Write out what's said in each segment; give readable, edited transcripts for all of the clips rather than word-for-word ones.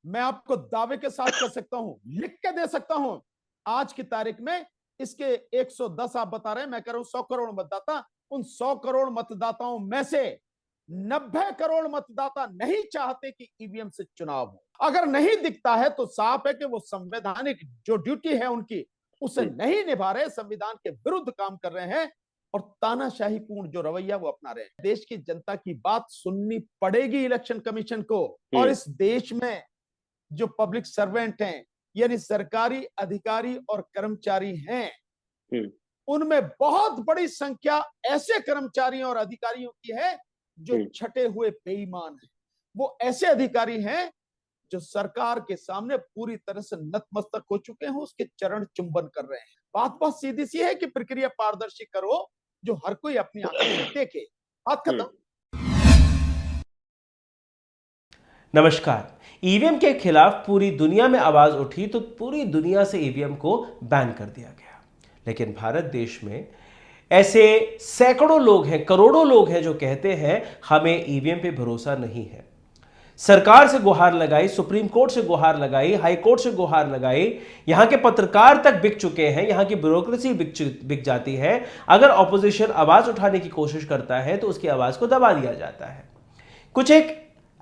मैं आपको दावे के साथ कर सकता हूं, लिख के दे सकता हूं, आज की तारीख में इसके 110 आप बता रहे हैं, मैं कह रहा हूं 100 करोड़ मतदाता, उन 100 करोड़ मतदाताओं में से 90 करोड़ मतदाता नहीं चाहते कि ईवीएम से चुनाव हो। अगर नहीं दिखता है तो साफ है कि वो संवैधानिक जो ड्यूटी है उनकी, उसे नहीं निभा रहे, संविधान के विरुद्ध काम कर रहे हैं और तानाशाही पूर्ण जो रवैया वो अपना रहे हैं। देश की जनता की बात सुननी पड़ेगी इलेक्शन कमीशन को। और इस देश में जो पब्लिक सर्वेंट हैं, यानी सरकारी अधिकारी और कर्मचारी हैं, उनमें बहुत बड़ी संख्या ऐसे कर्मचारियों और अधिकारियों की है जो छटे हुए बेईमान हैं। वो ऐसे अधिकारी हैं जो सरकार के सामने पूरी तरह से नतमस्तक हो चुके हैं, उसके चरण चुंबन कर रहे हैं। बात बहुत सीधी सी है कि प्रक्रिया पारदर्शी करो, जो हर कोई अपनी आंखों से देखे। बात खत्म। नमस्कार। ईवीएम के खिलाफ पूरी दुनिया में आवाज उठी तो पूरी दुनिया से ईवीएम को बैन कर दिया गया। लेकिन भारत देश में ऐसे सैकड़ों लोग हैं, करोड़ों लोग हैं जो कहते हैं हमें ईवीएम पे भरोसा नहीं है। सरकार से गुहार लगाई, सुप्रीम कोर्ट से गुहार लगाई, हाई कोर्ट से गुहार लगाई, यहां के पत्रकार तक बिक चुके हैं, यहां की ब्यूरोक्रेसी बिक जाती है। अगर ऑपोजिशन आवाज उठाने की कोशिश करता है तो उसकी आवाज को दबा दिया जाता है। कुछ एक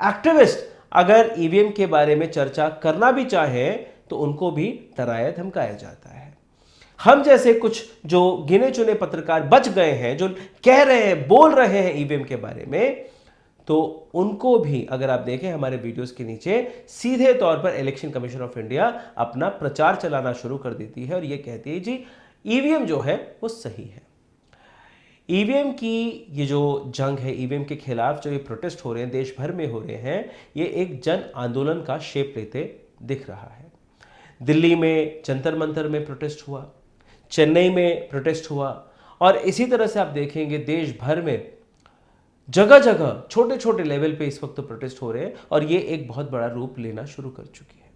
एक्टिविस्ट अगर ईवीएम के बारे में चर्चा करना भी चाहे तो उनको भी डराया धमकाया जाता है। हम जैसे कुछ जो गिने चुने पत्रकार बच गए हैं, जो कह रहे हैं, बोल रहे हैं ईवीएम के बारे में, तो उनको भी अगर आप देखें हमारे वीडियोस के नीचे सीधे तौर पर इलेक्शन कमीशन ऑफ इंडिया अपना प्रचार चलाना शुरू कर देती है और यह कहती है जी ईवीएम जो है वो सही है। ईवीएम की ये जो जंग है, ईवीएम के खिलाफ जो ये प्रोटेस्ट हो रहे हैं, देश भर में हो रहे हैं, ये एक जन आंदोलन का शेप लेते दिख रहा है। दिल्ली में जंतर मंतर में प्रोटेस्ट हुआ, चेन्नई में प्रोटेस्ट हुआ और इसी तरह से आप देखेंगे देश भर में जगह जगह छोटे छोटे लेवल पे इस वक्त तो प्रोटेस्ट हो रहे हैं और ये एक बहुत बड़ा रूप लेना शुरू कर चुकी है।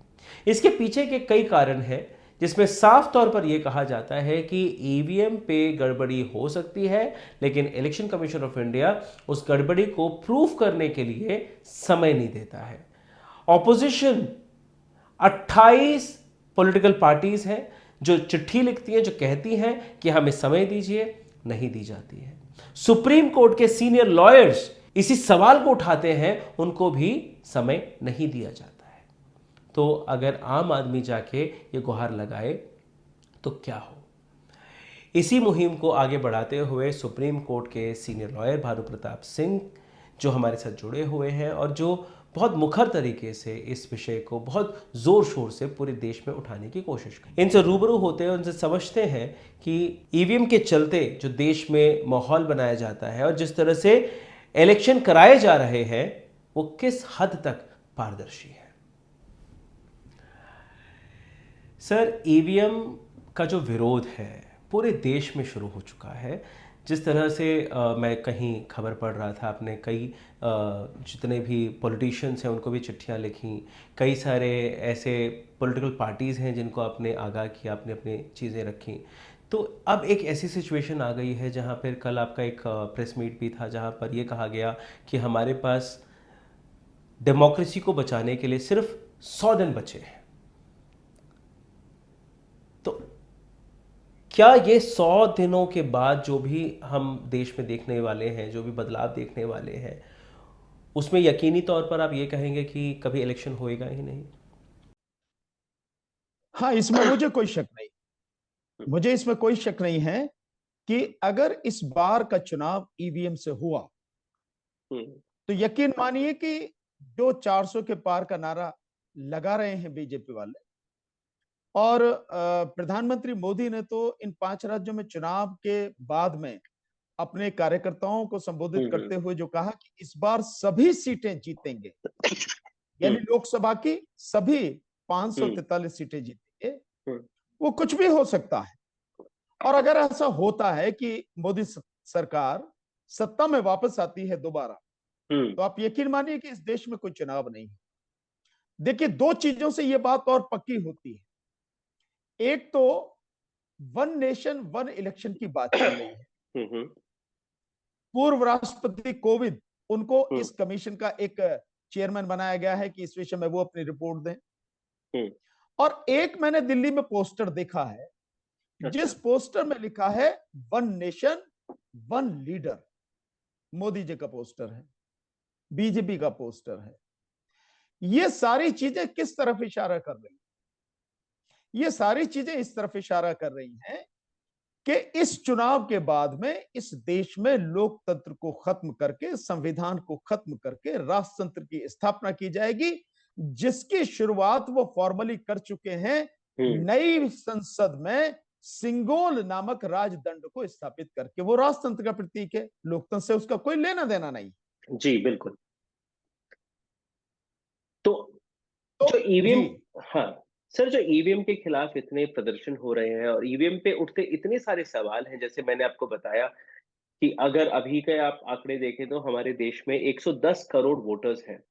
इसके पीछे के कई कारण हैं जिसमें साफ तौर पर यह कहा जाता है कि ईवीएम पे गड़बड़ी हो सकती है, लेकिन इलेक्शन कमीशन ऑफ इंडिया उस गड़बड़ी को प्रूफ करने के लिए समय नहीं देता है। ऑपोजिशन 28 पॉलिटिकल पार्टीज हैं जो चिट्ठी लिखती हैं, जो कहती हैं कि हमें समय दीजिए, नहीं दी जाती है। सुप्रीम कोर्ट के सीनियर लॉयर्स इसी सवाल को उठाते हैं, उनको भी समय नहीं दिया जाता। तो अगर आम आदमी जाके ये गुहार लगाए तो क्या हो। इसी मुहिम को आगे बढ़ाते हुए सुप्रीम कोर्ट के सीनियर लॉयर भानु प्रताप सिंह जो हमारे साथ जुड़े हुए हैं और जो बहुत मुखर तरीके से इस विषय को बहुत जोर शोर से पूरे देश में उठाने की कोशिश करें। इनसे रूबरू होते हैं, उनसे समझते हैं कि ईवीएम के चलते जो देश में माहौल बनाया जाता है और जिस तरह से इलेक्शन कराए जा रहे हैं वो किस हद तक पारदर्शी है। सर, ईवीएम का जो विरोध है पूरे देश में शुरू हो चुका है। जिस तरह से मैं कहीं खबर पढ़ रहा था, आपने कई जितने भी पॉलिटिशियंस हैं उनको भी चिट्ठियां लिखी, कई सारे ऐसे पॉलिटिकल पार्टीज़ हैं जिनको आपने आगाह किया, आपने अपनी चीज़ें रखी। तो अब एक ऐसी सिचुएशन आ गई है जहां पर कल आपका एक प्रेस मीट भी था जहां पर यह कहा गया कि हमारे पास डेमोक्रेसी को बचाने के लिए सिर्फ 100 दिन बचे हैं। तो क्या ये 100 दिनों के बाद जो भी हम देश में देखने वाले हैं, जो भी बदलाव देखने वाले हैं, उसमें यकीनी तौर पर आप ये कहेंगे कि कभी इलेक्शन होएगा ही नहीं? हाँ, इसमें मुझे कोई शक नहीं, मुझे इसमें कोई शक नहीं है कि अगर इस बार का चुनाव ईवीएम से हुआ तो यकीन मानिए कि जो 400 के पार का नारा लगा रहे हैं बीजेपी वाले और प्रधानमंत्री मोदी ने तो इन 5 राज्यों में चुनाव के बाद में अपने कार्यकर्ताओं को संबोधित करते हुए जो कहा कि इस बार सभी सीटें जीतेंगे, यानी लोकसभा की सभी 543 सीटें जीतेंगे। वो कुछ भी हो सकता है और अगर ऐसा होता है कि मोदी सरकार सत्ता में वापस आती है दोबारा, तो आप यकीन मानिए कि इस देश में कोई चुनाव नहीं है। देखिए, 2 चीजों से यह बात और पक्की होती है। एक तो वन नेशन वन इलेक्शन की बात चल रही है। पूर्व राष्ट्रपति कोविंद, उनको इस कमीशन का एक चेयरमैन बनाया गया है कि इस विषय में वो अपनी रिपोर्ट दें। हम्म। और एक मैंने दिल्ली में पोस्टर देखा है, जिस अच्छा। पोस्टर में लिखा है one nation one leader, Modi ji का पोस्टर है, बीजेपी का पोस्टर है। ये सारी चीजें किस तरफ इशारा कर रही हैं? ये सारी चीजें इस तरफ इशारा कर रही हैं कि इस चुनाव के बाद में इस देश में लोकतंत्र को खत्म करके, संविधान को खत्म करके राष्ट्रतंत्र की स्थापना की जाएगी, जिसकी शुरुआत वो फॉर्मली कर चुके हैं नई संसद में सिंगोल नामक राजदंड को स्थापित करके। वो राष्ट्रतंत्र का प्रतीक है, लोकतंत्र से उसका कोई लेना देना नहीं। जी बिल्कुल। तो जो ईवीएम, हाँ सर, जो ईवीएम के खिलाफ इतने प्रदर्शन हो रहे हैं और ईवीएम पे उठते इतने सारे सवाल हैं, जैसे मैंने आपको बताया कि अगर अभी के आप आंकड़े देखें तो हमारे देश में 110 करोड़ वोटर्स हैं।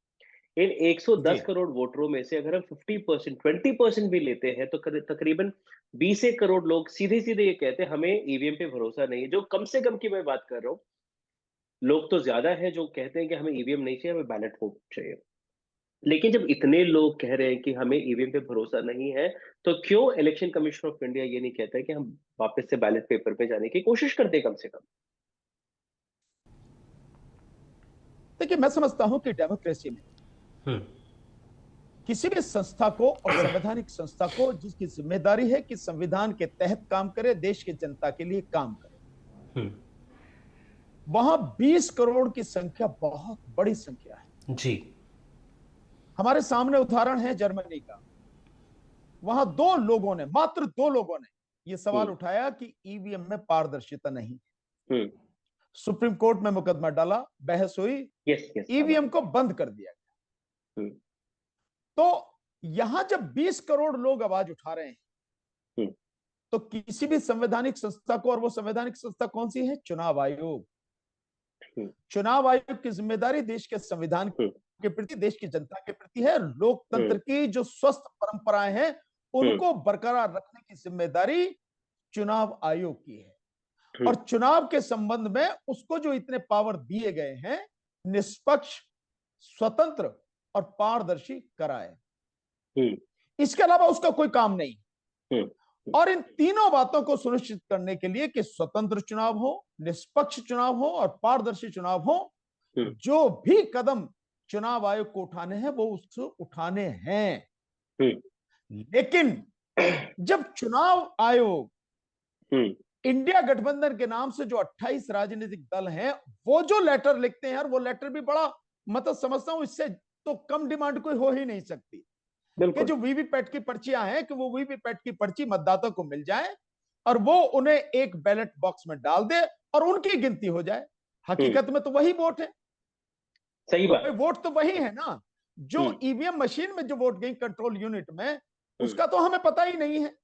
इन 110 करोड़ वोटरों में से अगर हम 50%, 20% भी लेते हैं तो तकरीबन 20 करोड़ लोग सीधे सीधे ये कहते हैं हमें ईवीएम पे भरोसा नहीं है। जो कम से कम की मैं बात कर रहा हूँ, लोग तो ज्यादा है जो कहते हैं कि हमें ईवीएम नहीं चाहिए, हमें बैलेट वोट चाहिए। लेकिन जब इतने लोग कह रहे हैं कि हमें ईवीएम पे भरोसा नहीं है, तो क्यों इलेक्शन कमीशन ऑफ इंडिया ये नहीं कहता है कि हम वापस से बैलेट पेपर पे जाने की कोशिश करते हैं कम से कम? देखिए, मैं समझता हूं कि डेमोक्रेसी में किसी भी संस्था को और संवैधानिक संस्था को जिसकी जिम्मेदारी है कि संविधान के तहत काम करे, देश की जनता के लिए काम करे, वहां 20 करोड़ की संख्या बहुत बड़ी संख्या है। जी। हमारे सामने उदाहरण है जर्मनी का। वहां मात्र दो लोगों ने यह सवाल उठाया कि ईवीएम में पारदर्शिता नहीं है। सुप्रीम कोर्ट में मुकदमा डाला, बहस हुई, ईवीएम को बंद कर दिया गया। तो यहां जब 20 करोड़ लोग आवाज उठा रहे हैं, तो किसी भी संवैधानिक संस्था को, और वो संवैधानिक संस्था कौन सी है? चुनाव आयोग। चुनाव आयोग की जिम्मेदारी देश के संविधान के प्रति, देश की जनता के प्रति है। लोकतंत्र की जो स्वस्थ परंपराएं हैं उनको बरकरार रखने की जिम्मेदारी चुनाव आयोग की है। और चुनाव के संबंध में उसको जो इतने पावर दिए गए हैं, निष्पक्ष, स्वतंत्र और पारदर्शी कराए, इसके अलावा उसका कोई काम नहीं। और इन तीनों बातों को सुनिश्चित करने के लिए कि स्वतंत्र चुनाव हो, निष्पक्ष चुनाव हो और पारदर्शी चुनाव हो, जो भी कदम चुनाव आयोग को उठाने हैं वो उसको उठाने हैं। लेकिन जब चुनाव आयोग इंडिया गठबंधन के नाम से जो 28 राजनीतिक दल हैं, वो जो लेटर लिखते हैं, और वो लेटर भी बड़ा, मतलब समझता हूं इससे तो कम डिमांड कोई हो ही नहीं सकती कि जो वीवीपैट की पर्चियां हैं, कि वो वीवीपैट की पर्ची मतदाता को मिल जाए और वो उन्हें एक बैलेट बॉक्स में डाल दे और उनकी गिनती हो जाए। हकीकत में तो वही वोट है। सही बात। वोट तो वही है ना। जो ईवीएम मशीन में जो वोट गई कंट्रोल यूनिट में, उसका तो हमें पता ही नहीं है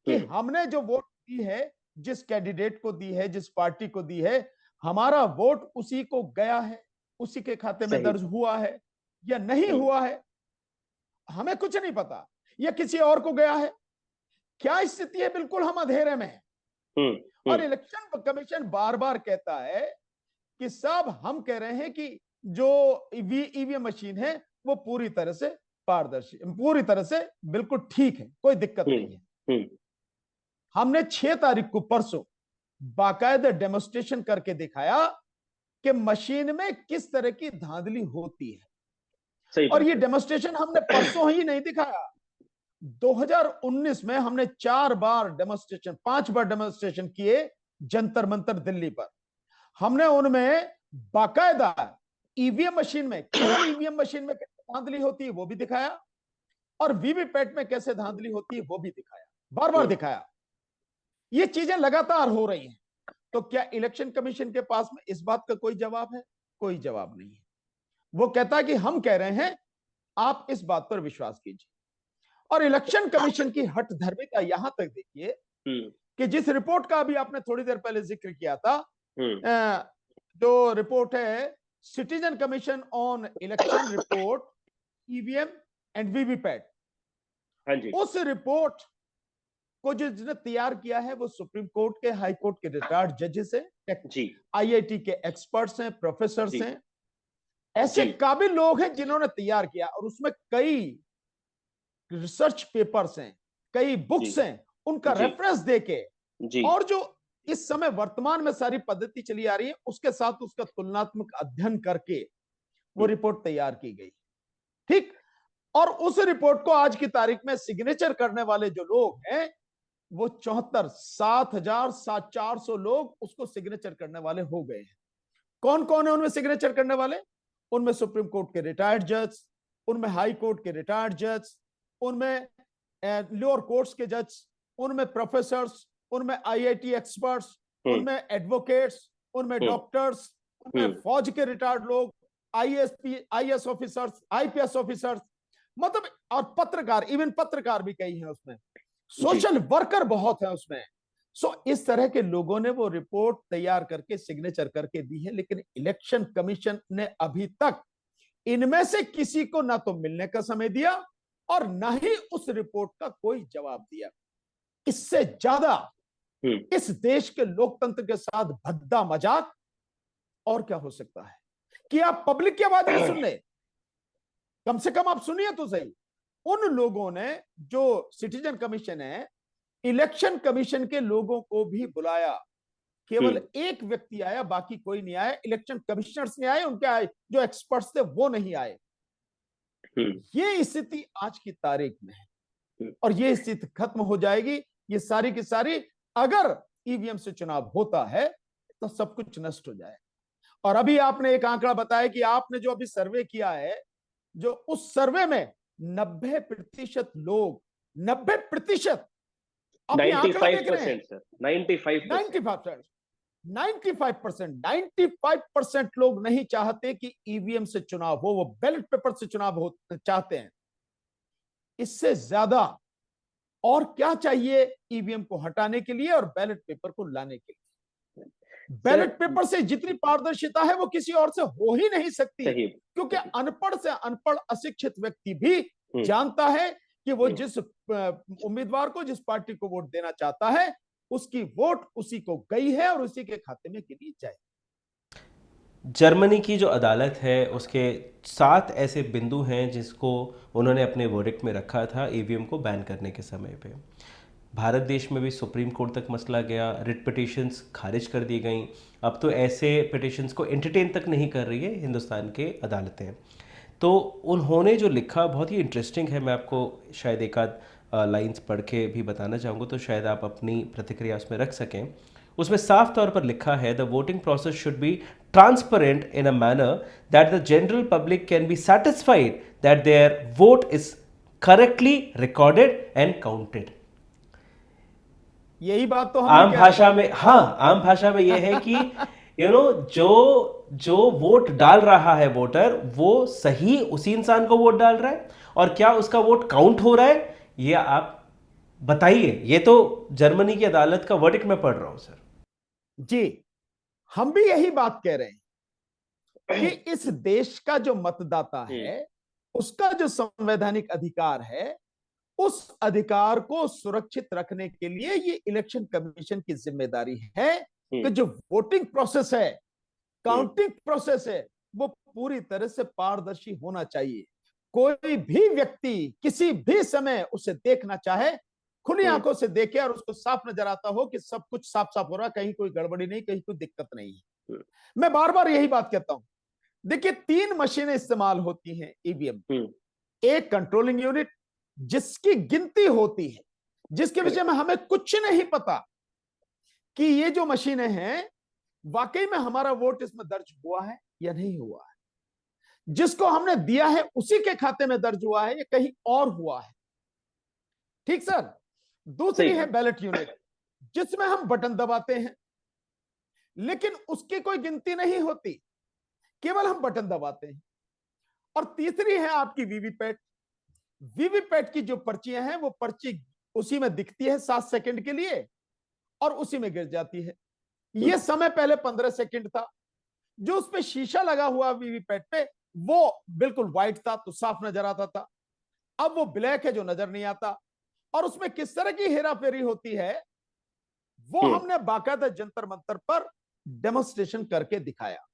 कि हमने जो वोट दी है, जिस कैंडिडेट को दी है, जिस पार्टी को दी है, हमारा वोट उसी को गया है, उसी के खाते में दर्ज हुआ है या नहीं हुआ है, हमें कुछ नहीं पता, या किसी और को गया है। क्या स्थिति है? बिल्कुल हम अंधेरे में हैं। और इलेक्शन कमीशन बार बार कहता है कि साहब, हम कह रहे हैं कि जो ईवीएम मशीन है वो पूरी तरह से पारदर्शी, पूरी तरह से बिल्कुल ठीक है, कोई दिक्कत नहीं है। हमने 6 तारीख को, परसों, बाकायदा डेमोन्स्ट्रेशन करके दिखाया कि मशीन में किस तरह की धांधली होती है। और ये डेमोन्स्ट्रेशन हमने परसों ही नहीं दिखाया। 2019 में हमने 5 बार डेमोन्स्ट्रेशन किए जंतर मंतर दिल्ली पर। हमने उनमें बाकायदा ईवीएम मशीन में, केवल ईवीएम मशीन में कैसे धांधली होती है वो भी दिखाया, और वीवीपैट में कैसे धांधली होती है वो भी दिखाया, बार बार दिखाया। ये चीजें लगातार हो रही हैं। तो क्या इलेक्शन कमीशन के पास में इस बात का कोई जवाब है? कोई जवाब नहीं है। वो कहता है कि हम कह रहे हैं, आप इस बात पर विश्वास कीजिए। और इलेक्शन कमीशन की हठ धर्मिता यहां तक देखिए कि जिस रिपोर्ट का अभी आपने थोड़ी देर पहले जिक्र किया था, जो रिपोर्ट है citizen commission on election report EVM and VVPAT, उस रिपोर्ट को जिसने तैयार किया है वो सुप्रीम कोर्ट के, हाई कोर्ट के रिटायर्ड जजेस हैं, आईआईटी के एक्सपर्ट्स हैं, प्रोफेसर हैं। ऐसे काबिल लोग हैं जिन्होंने तैयार किया, और उसमें कई रिसर्च पेपर्स हैं, कई बुक्स हैं, उनका रेफरेंस देके, और जो इस समय वर्तमान में सारी पद्धति चली आ रही है उसके साथ उसका तुलनात्मक अध्ययन करके वो रिपोर्ट तैयार की गई। ठीक, और उस रिपोर्ट को आज की तारीख में सिग्नेचर करने वाले जो लोग हैं वो 74,700 लोग उसको सिग्नेचर करने वाले हो गए हैं। कौन कौन है उनमें सिग्नेचर करने वाले? उनमें सुप्रीम कोर्ट के रिटायर्ड जज, उनमें हाई कोर्ट के रिटायर्ड जज, उनमें लोअर कोर्ट्स के जज, उनमें प्रोफेसर्स, उनमें आईआईटी एक्सपर्ट्स, उनमें एडवोकेट्स, उनमें डॉक्टर्स, उनमें फौज के रिटायर्ड लोग, आईएएस ऑफिसर्स, आईपीएस ऑफिसर्स, मतलब, और पत्रकार, इवन पत्रकार भी कई हैं उसमें, सोशल वर्कर बहुत है उसमें। इस तरह के लोगों ने वो रिपोर्ट तैयार करके सिग्नेचर करके दी है, लेकिन इलेक्शन कमीशन ने अभी तक इनमें से किसी को ना तो मिलने का समय दिया और ना ही उस रिपोर्ट का कोई जवाब दिया। इससे ज्यादा इस देश के लोकतंत्र के साथ भद्दा मजाक और क्या हो सकता है कि आप पब्लिक की आवाज नहीं सुन रहे? कम से कम आप सुनिए तो सही। उन लोगों ने, जो सिटीजन कमीशन है, इलेक्शन कमीशन के लोगों को भी बुलाया, केवल एक व्यक्ति आया, बाकी कोई नहीं आया। इलेक्शन कमिश्नर्स नहीं आए, उनके आए जो एक्सपर्ट्स थे वो नहीं आए। ये स्थिति आज की तारीख में है और ये स्थिति खत्म हो जाएगी। ये सारी की सारी, अगर ईवीएम से चुनाव होता है तो सब कुछ नष्ट हो जाए। और अभी आपने एक आंकड़ा बताया कि आपने जो अभी सर्वे किया है, जो उस सर्वे में 90% लोग, 90%, 95% लोग नहीं चाहते कि ईवीएम से चुनाव हो, वो बैलेट पेपर से चुनाव हो चाहते हैं। इससे ज्यादा और क्या चाहिए ईवीएम को हटाने के लिए और बैलेट पेपर को लाने के लिए? बैलेट पेपर से जितनी पारदर्शिता है वो किसी और से हो ही नहीं सकती, क्योंकि अनपढ़ से अनपढ़ अशिक्षित व्यक्ति भी जानता है कि वो जिस उम्मीदवार को, जिस पार्टी को वोट देना चाहता है, उसकी वोट उसी को गई है और उसी के खाते में गिनी जाए। जर्मनी की जो अदालत है उसके 7 ऐसे बिंदु हैं जिसको उन्होंने अपने वर्डिक्ट में रखा था ईवीएम को बैन करने के समय पे। भारत देश में भी सुप्रीम कोर्ट तक मसला गया, रिट पिटिशंस खारिज कर दी गई। अब तो ऐसे पिटिशंस को एंटरटेन तक नहीं कर रही है हिंदुस्तान के अदालतें। तो उन्होंने जो लिखा बहुत ही इंटरेस्टिंग है, मैं आपको शायद एक आध लाइन्स पढ़ के भी बताना चाहूँगा, तो शायद आप अपनी प्रतिक्रिया उसमें रख सकें। उसमें साफ तौर पर लिखा है, the voting process should be transparent in a manner that the general public can be satisfied that their vote is correctly recorded and counted. यही बात तो आम भाषा में, हाँ, आम भाषा में यह है कि जो वोट डाल रहा है वोटर, वो सही उसी इंसान को वोट डाल रहा है, और क्या उसका वोट काउंट हो रहा है ये आप बताइए। ये तो जर्मनी की अदालत का वर्डिक्ट में पढ़ रहा हूं सर जी। हम भी यही बात कह रहे हैं कि इस देश का जो मतदाता है, उसका जो संवैधानिक अधिकार है, उस अधिकार को सुरक्षित रखने के लिए ये इलेक्शन कमीशन की जिम्मेदारी है कि जो वोटिंग प्रोसेस है, काउंटिंग प्रोसेस है, वो पूरी तरह से पारदर्शी होना चाहिए। कोई भी व्यक्ति किसी भी समय उसे देखना चाहे, खुली आंखों से देखे और उसको साफ नजर आता हो कि सब कुछ साफ साफ हो रहा, कहीं कोई गड़बड़ी नहीं, कहीं कोई दिक्कत नहीं है। मैं बार बार यही बात कहता हूं। देखिए, 3 मशीनें इस्तेमाल होती हैं ईवीएम। एक कंट्रोलिंग यूनिट जिसकी गिनती होती है, जिसके विषय में हमें कुछ नहीं पता कि ये जो मशीनें हैं वाकई में हमारा वोट इसमें दर्ज हुआ है या नहीं हुआ है, जिसको हमने दिया है उसी के खाते में दर्ज हुआ है या कहीं और हुआ है। ठीक सर। दूसरी है बैलेट यूनिट, जिसमें हम बटन दबाते हैं लेकिन उसकी कोई गिनती नहीं होती, केवल हम बटन दबाते हैं। और तीसरी है आपकी वीवीपैट। वीवीपैट की जो पर्चियां हैं, वो पर्ची उसी में दिखती है 7 सेकंड के लिए और उसी में गिर जाती है। यह समय पहले 15 सेकंड था। जो उस पे शीशा लगा हुआ वीवीपैट पे, वो बिल्कुल व्हाइट था तो साफ नजर आता था। अब वो ब्लैक है जो नजर नहीं आता। और उसमें किस तरह की हेराफेरी होती है वो हमने बाकायदा जंतर मंतर पर डेमोन्स्ट्रेशन करके दिखाया।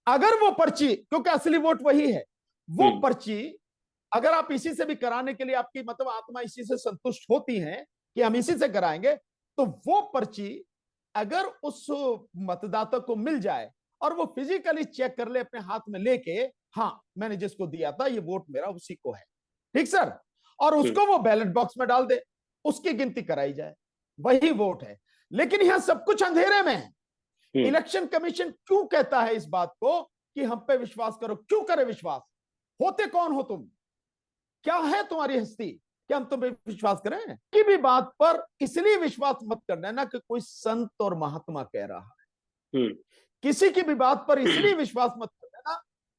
अगर वो पर्ची, क्योंकि असली वोट वही है, वो पर्ची अगर आप इसी से भी कराने के लिए आपकी मतलब आत्मा इसी से संतुष्ट होती है कि हम इसी से कराएंगे, तो वो पर्ची अगर उस मतदाता को मिल जाए और वो फिजिकली चेक कर ले अपने हाथ में लेके, हाँ मैंने जिसको दिया था ये वोट मेरा उसी को है, ठीक सर, और उसको वो बैलेट बॉक्स में डाल दे, उसकी गिनती कराई जाए, वही वोट है। लेकिन यहां सब कुछ अंधेरे में है। इलेक्शन कमीशन क्यों कहता है इस बात को कि हम पे विश्वास करो? क्यों करे विश्वास? होते कौन हो तुम? क्या है तुम्हारी हस्ती? क्या हम तुम पे विश्वास करें? की भी बात पर इसलिए विश्वास मत करना ना कि कोई संत और महात्मा कह रहा है। किसी की भी बात पर इसलिए विश्वास मत करना ना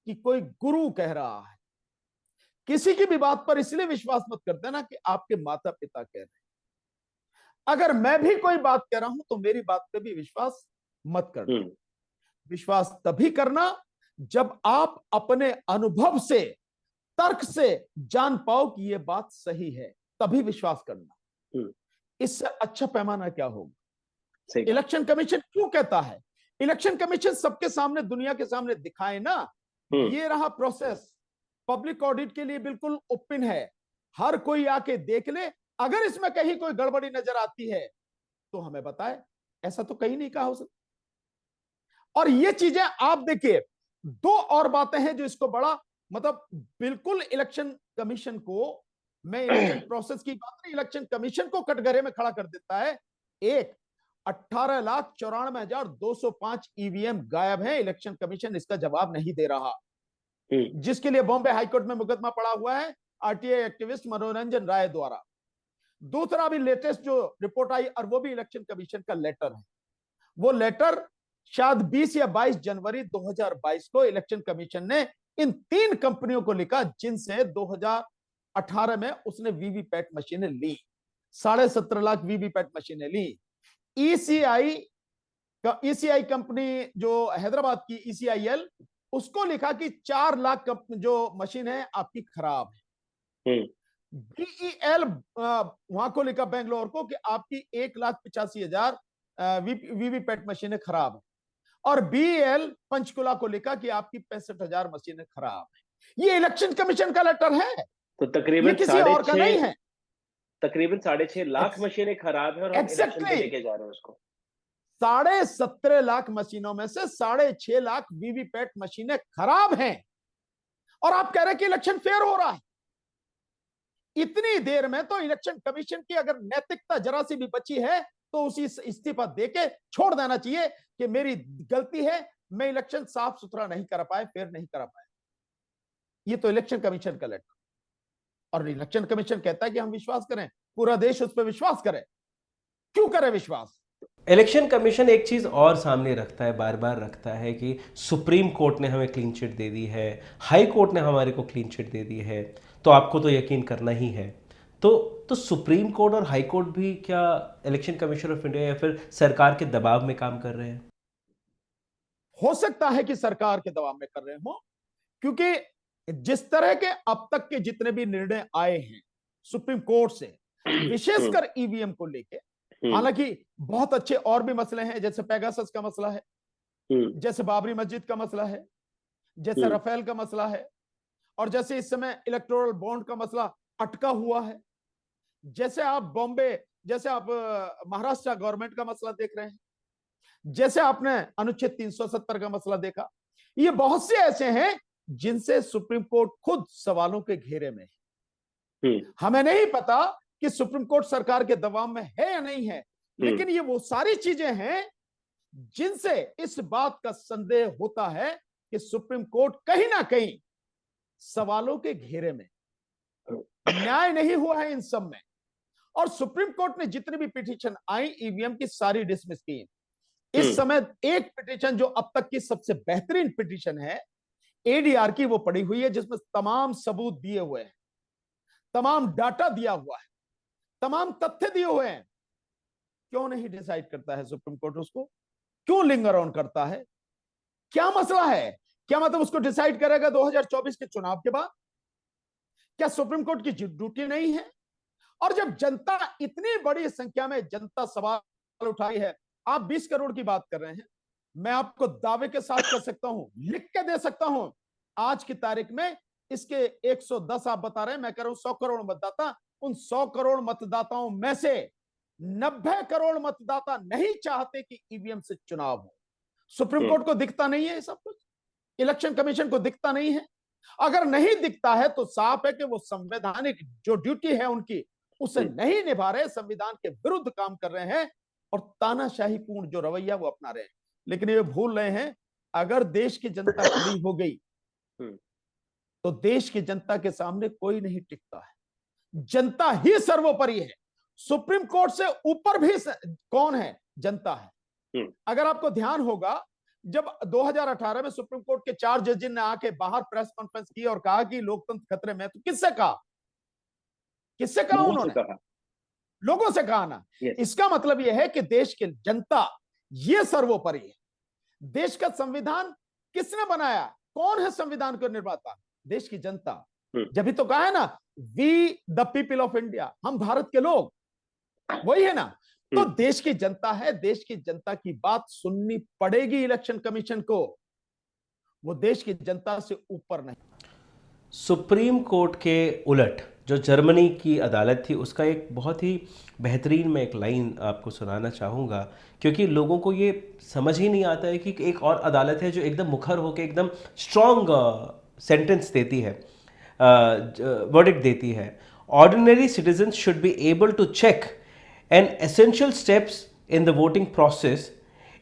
कि कोई गुरु कह रहा है। किसी की भी बात पर इसलिए विश्वास मत कर देना कि आपके माता पिता कह रहे हैं। अगर मैं भी कोई बात कह रहा हूं तो मेरी बात पे भी विश्वास मत करना। विश्वास तभी करना जब आप अपने अनुभव से, तर्क से जान पाओ कि यह बात सही है, तभी विश्वास करना। इससे अच्छा पैमाना क्या होगा? इलेक्शन कमीशन क्यों कहता है? इलेक्शन कमीशन सबके सामने, दुनिया के सामने दिखाए ना, ये रहा प्रोसेस, पब्लिक ऑडिट के लिए बिल्कुल ओपन है, हर कोई आके देख ले, अगर इसमें कहीं कोई गड़बड़ी नजर आती है तो हमें बताए। ऐसा तो कहीं नहीं कहा हो सकता। और ये चीजें आप देखिए, दो और बातें हैं जो इसको बड़ा मतलब बिल्कुल इलेक्शन कमीशन को, मैं इलेक्शन प्रोसेस की बात नहीं, इलेक्शन कमीशन को कटघरे में खड़ा कर देता है। एक 18,94,205 ईवीएम गायब है, इलेक्शन कमीशन इसका जवाब नहीं दे रहा, जिसके लिए बॉम्बे हाईकोर्ट में मुकदमा पड़ा हुआ है आरटीआई एक्टिविस्ट मनोरंजन राय द्वारा। दूसरा अभी लेटेस्ट जो रिपोर्ट आई, और वो भी इलेक्शन कमीशन का लेटर है, वो लेटर शायद 20 या 22 जनवरी 2022 को इलेक्शन कमीशन ने इन 3 कंपनियों को लिखा जिनसे 2018 में उसने वीवीपैट मशीनें ली, 17.5 लाख वीवीपैट मशीनें ली। ईसीआई कंपनी जो हैदराबाद की ईसीआईएल, उसको लिखा कि 4 लाख जो मशीन है आपकी खराब है। बीईएल वहां को लिखा बेंगलोर को कि आपकी 1,85,000 वीवीपैट मशीनें खराब है। और बीएल पंचकुला को लिखा कि आपकी 65,000 मशीनें खराब है। ये इलेक्शन कमीशन का लेटर है, तो तकरीबन किसी और का नहीं है। तकरीबन 6.5 लाख मशीनें खराब है और हम इलेक्शन पे लेके जा रहे हैं उसको। 17.5 लाख मशीनों में से 6.5 लाख वीवीपैट मशीनें खराब हैं, और आप कह रहे हैं कि इलेक्शन फेयर हो रहा है। इतनी देर में तो इलेक्शन कमीशन की अगर नैतिकता जरा सी भी बची है तो उसी इस्तीफा देके छोड़ देना चाहिए कि मेरी गलती है, मैं इलेक्शन साफ सुथरा नहीं कर पाए, फेयर नहीं कर पाए। ये तो इलेक्शन कमीशन का लेटर, और इलेक्शन कमीशन कहता है कि हम विश्वास करें, पूरा देश उस पर विश्वास करे। क्यों करे विश्वास? इलेक्शन कमीशन एक चीज और सामने रखता है, बार बार रखता है कि सुप्रीम कोर्ट ने हमें क्लीन चिट दे दी है, हाई कोर्ट ने हमारे को क्लीन चिट दे दी है, तो आपको तो यकीन करना ही है। तो सुप्रीम कोर्ट और हाई कोर्ट भी क्या इलेक्शन कमीशन ऑफ इंडिया या फिर सरकार के दबाव में काम कर रहे हैं? हो सकता है कि सरकार के दबाव में कर रहे हो, क्योंकि जिस तरह के अब तक के जितने भी निर्णय आए हैं सुप्रीम कोर्ट से, विशेषकर ईवीएम को लेके, हालांकि बहुत अच्छे और भी मसले हैं, जैसे पेगासस का मसला है, जैसे बाबरी मस्जिद का मसला है, जैसे राफेल का मसला है, और जैसे इस समय इलेक्टोरल बॉन्ड का मसला अटका हुआ है, जैसे आप जैसे आप महाराष्ट्र गवर्नमेंट का मसला देख रहे हैं, जैसे आपने अनुच्छेद 370 का मसला देखा। ये बहुत से ऐसे हैं जिनसे सुप्रीम कोर्ट खुद सवालों के घेरे में है। हमें नहीं पता कि सुप्रीम कोर्ट सरकार के दबाव में है या नहीं है, लेकिन ये वो सारी चीजें हैं जिनसे इस बात का संदेह होता है कि सुप्रीम कोर्ट कहीं ना कहीं सवालों के घेरे में, न्याय नहीं हुआ है इन सब में। और सुप्रीम कोर्ट ने जितनी भी पिटीशन आई ईवीएम की, सारी डिसमिस की। इस समय एक पिटीशन जो अब तक की सबसे बेहतरीन पिटीशन है एडीआर की, वो पड़ी हुई है, जिसमें तमाम सबूत दिए हुए हैं, तमाम डाटा दिया हुआ है, तमाम तथ्य दिए हुए हैं। क्यों नहीं डिसाइड करता है सुप्रीम कोर्ट उसको? क्यों लिंगर ऑन करता है? क्या मसला है? क्या मतलब उसको डिसाइड करेगा 2024 के चुनाव के बाद? क्या सुप्रीम कोर्ट की ड्यूटी नहीं है? और जब जनता, इतनी बड़ी संख्या में जनता सवाल उठाई है, आप 20 करोड़ की बात कर रहे हैं, मैं आपको दावे के साथ कह सकता हूं, लिख के दे सकता हूं, आज की तारीख में इसके 110 आप बता रहे हैं, मैं कह रहा हूं 100 करोड़ मतदाता, उन 100 करोड़ मतदाताओं में से 90 करोड़ मतदाता नहीं चाहते कि ईवीएम से चुनाव हो। सुप्रीम कोर्ट को दिखता नहीं है ये सब कुछ, इलेक्शन कमीशन को दिखता नहीं है। अगर नहीं दिखता है तो साफ है कि वो संवैधानिक जो ड्यूटी है उनकी, उसे नहीं निभा रहे, संविधान के विरुद्ध काम कर रहे हैं और तानाशाही पूर्ण जो रवैया वो अपना रहे हैं। लेकिन ये भूल रहे हैं, अगर देश की जनता खड़ी हो गई तो देश की जनता के सामने कोई नहीं टिकता है। जनता ही सर्वोपरि है। सुप्रीम कोर्ट से ऊपर भी कौन है? जनता है। अगर आपको ध्यान होगा, जब 2018 में सुप्रीम कोर्ट के 4 जज ने आके बाहर प्रेस कॉन्फ्रेंस की और कहा कि लोकतंत्र खतरे में, तो किससे कहा? किससे कहा उन्होंने? लोगों से कहा ना। इसका मतलब यह है कि देश की जनता ये सर्वोपरि है। देश का संविधान किसने बनाया? कौन है संविधान के निर्माता? देश की जनता। जब ही तो कहा है ना, we the people of India, हम भारत के लोग, वही है ना। तो देश की जनता है, देश की जनता की बात सुननी पड़ेगी इलेक्शन कमीशन को। वो देश की जनता से ऊपर नहीं। सुप्रीम कोर्ट के उलट जो जर्मनी की अदालत थी, उसका एक बहुत ही बेहतरीन मैं एक लाइन आपको सुनाना चाहूँगा, क्योंकि लोगों को ये समझ ही नहीं आता है कि एक और अदालत है जो एकदम मुखर होकर एकदम स्ट्रॉन्ग सेंटेंस देती है, वर्डिक्ट देती है। Ordinary citizens should be able to check an essential steps in the voting process